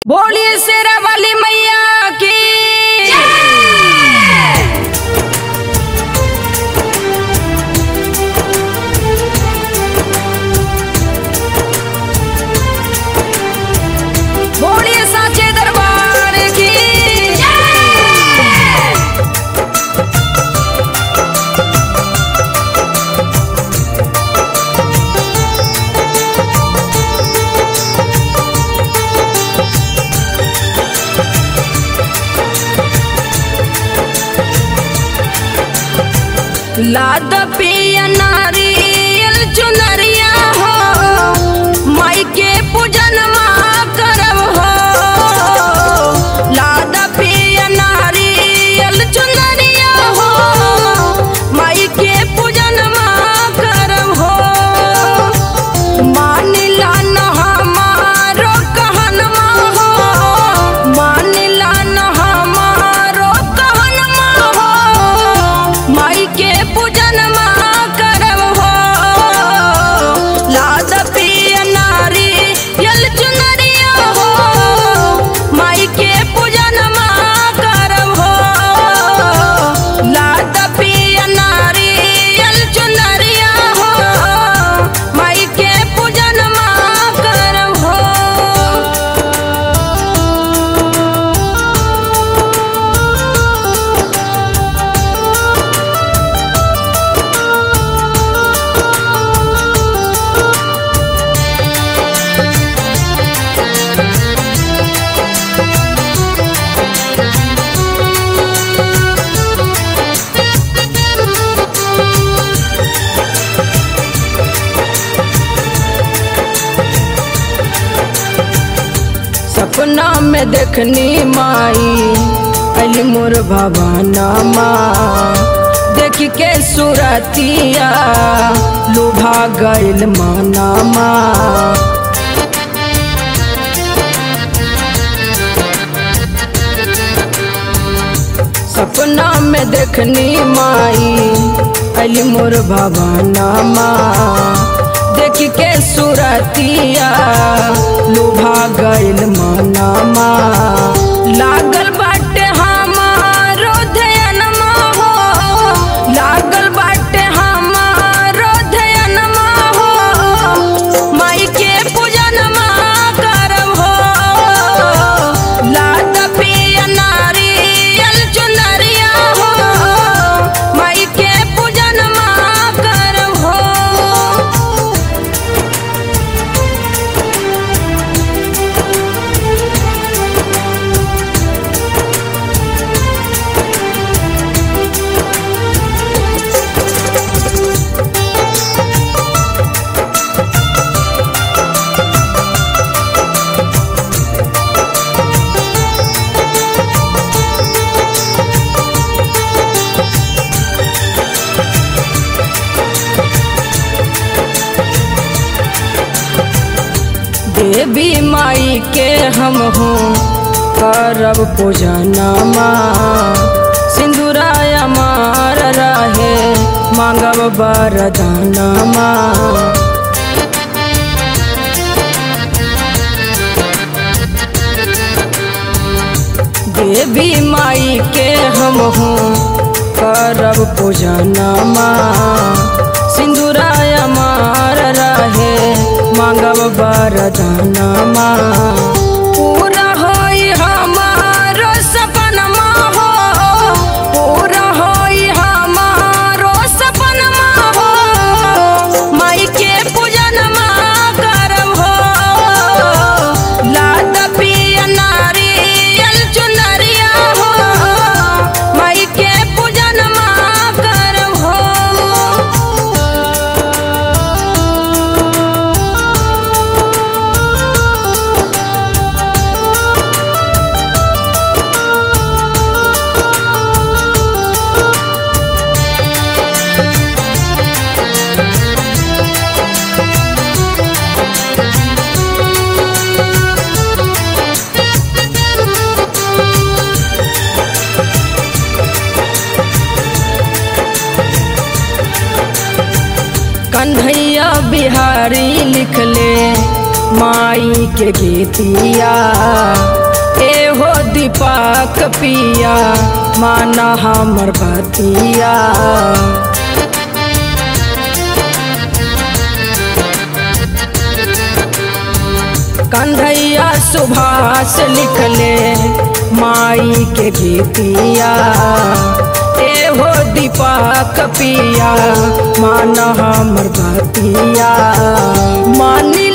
बोलिए शेरा वाली मैया की। बोलिए साचे दरबार की। लाद पिया नारियल चुनरिया हो, माई के पूजन करब हो। लाद पिया नारियल चुनरिया हो, माई के पूजन करब हो। मानिला न हमारो कहनमा हो, मानिला न हमारो कहनमा हो, माई के पूजन करब हो। लाद पिया नारियल चुनरिया हो, माई के पूजन करब हो। लाद पिया नारियल चुनरिया हो, माई के पूजन करब हो। सपना में देखनी माई अली मोर भवानमा, देख के सुरतिया लुभा गइल मनमा। सपना में देखनी माई अली मोर भवानमा, देख के सुरतिया लुभा गइल मनमा। लागल बाटे हमारो ध्यानमा हो, लागल बाटे हमारो ध्यानमा हो, माई के पूजनमा करब हो। लाद पिया नारियल चुनरिया हो, माई के पूजनमा करब हो। देवी माई के हम हो करब पूजनमा, सिंदूरा अमार रहे मांगब वरदानमा। देवी माई के हम हो करब पूजनमा, सिंदूरा अमार रहे मांगब वरदानमा। पूरा होई हमारो सपनमा हो, पूरा होई हमारो सपनमा हो, माई के पूजनमा करब हो। लाद पिया नारियल चुनरिया हो, माई के पूजनमा करब हो। कन्हैया बिहारी लिखले माई के गीतिया। दीपक पिया माना हमर बतिया। कन्हैया सुभाष लिखले माई के गीतिया। एहो दीपक पिया माना हमर बतिया। मानी